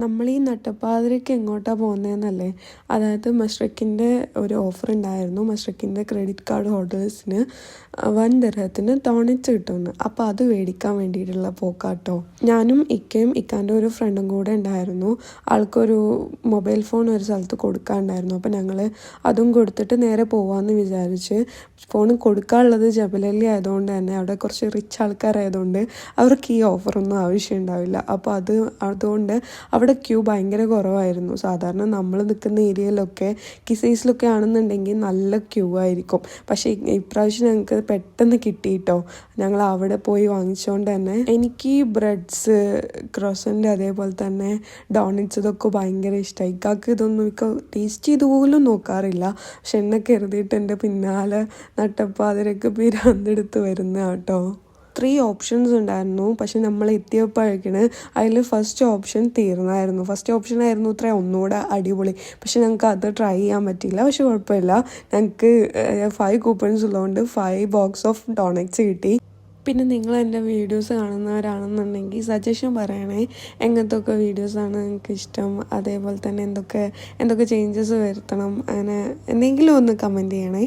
നമ്മൾ ഈ നട്ടപ്പാതിരയ്ക്ക് എങ്ങോട്ടാണ് പോകുന്നതെന്നല്ലേ? അതായത് മഷ്റഖിൻ്റെ ഒരു ഓഫർ ഉണ്ടായിരുന്നു. മഷ്റഖിൻ്റെ ക്രെഡിറ്റ് കാർഡ് ഹോൾഡേഴ്സിന് 1 ദിർഹത്തിന് ടോണിക്സ് കിട്ടുമെന്ന്. അപ്പോൾ അത് മേടിക്കാൻ വേണ്ടിയിട്ടുള്ള പോക്കാട്ടോ. ഞാനും ഇക്കയും ഇക്കാൻ്റെ ഒരു ഫ്രണ്ടും കൂടെ ഉണ്ടായിരുന്നു. ആൾക്കൊരു മൊബൈൽ ഫോൺ ഒരു സ്ഥലത്ത് കൊടുക്കാനുണ്ടായിരുന്നു. അപ്പോൾ ഞങ്ങൾ അതും കൊടുത്തിട്ട് നേരെ പോകാമെന്ന് വിചാരിച്ച്. ഫോൺ കൊടുക്കാനുള്ളത് ജബലല്ലി ആയതുകൊണ്ട് തന്നെ അവിടെ കുറച്ച് റിച്ച് ആൾക്കാരായതുകൊണ്ട് അവർക്ക് ഈ ഓഫറൊന്നും ആവശ്യമുണ്ടാവില്ല. അപ്പോൾ അതുകൊണ്ട് അവിടെ ക്യൂ ഭയങ്കര കുറവായിരുന്നു. സാധാരണ നമ്മൾ നിൽക്കുന്ന ഏരിയയിലൊക്കെ കിസൈസിലൊക്കെ ആണെന്നുണ്ടെങ്കിൽ നല്ല ക്യൂ ആയിരിക്കും. പക്ഷേ ഇപ്രാവശ്യം ഞങ്ങൾക്ക് പെട്ടെന്ന് കിട്ടിയിട്ടോ. ഞങ്ങൾ അവിടെ പോയി വാങ്ങിച്ചുകൊണ്ട് തന്നെ എനിക്ക് ബ്രെഡ്സ്, ക്രോസൻ്റ്, അതേപോലെ തന്നെ ഡോണറ്റ്സ് ഇതൊക്കെ ഭയങ്കര ഇഷ്ടമായി. ഇക്കാക്ക് ഇതൊന്നും എനിക്ക് ടേസ്റ്റ് ചെയ്ത് പോലും നോക്കാറില്ല. പക്ഷെ എന്നെ കരുതിയിട്ട് എൻ്റെ പിന്നാലെ നട്ടപ്പാതിരക്ക് പിരാന്തെടുത്ത് വരുന്ന കേട്ടോ. 3 ഓപ്ഷൻസ് ഉണ്ടായിരുന്നു. പക്ഷെ നമ്മൾ എത്തിയപ്പോഴേക്കിന് അതിൽ ഫസ്റ്റ് ഓപ്ഷൻ തീർന്നായിരുന്നു. ഫസ്റ്റ് ഓപ്ഷൻ ആയിരുന്നു ഒന്നുകൂടെ അടിപൊളി. പക്ഷെ ഞങ്ങൾക്ക് അത് ട്രൈ ചെയ്യാൻ പറ്റിയില്ല. പക്ഷെ കുഴപ്പമില്ല, ഞങ്ങൾക്ക് 5 കൂപ്പൺസ് ഉള്ളതുകൊണ്ട് 5 ബോക്സ് ഓഫ് ഡോണറ്റ്സ് കിട്ടി. പിന്നെ നിങ്ങൾ എൻ്റെ വീഡിയോസ് കാണുന്നവരാണെന്നുണ്ടെങ്കിൽ സജഷൻ പറയണേ, എങ്ങനത്തെയൊക്കെ വീഡിയോസാണ് നിങ്ങൾക്ക് ഇഷ്ടം, അതേപോലെ തന്നെ എന്തൊക്കെ ചേഞ്ചസ് വരുത്തണം, അങ്ങനെ എന്തെങ്കിലും ഒന്ന് കമൻറ്റ് ചെയ്യണേ.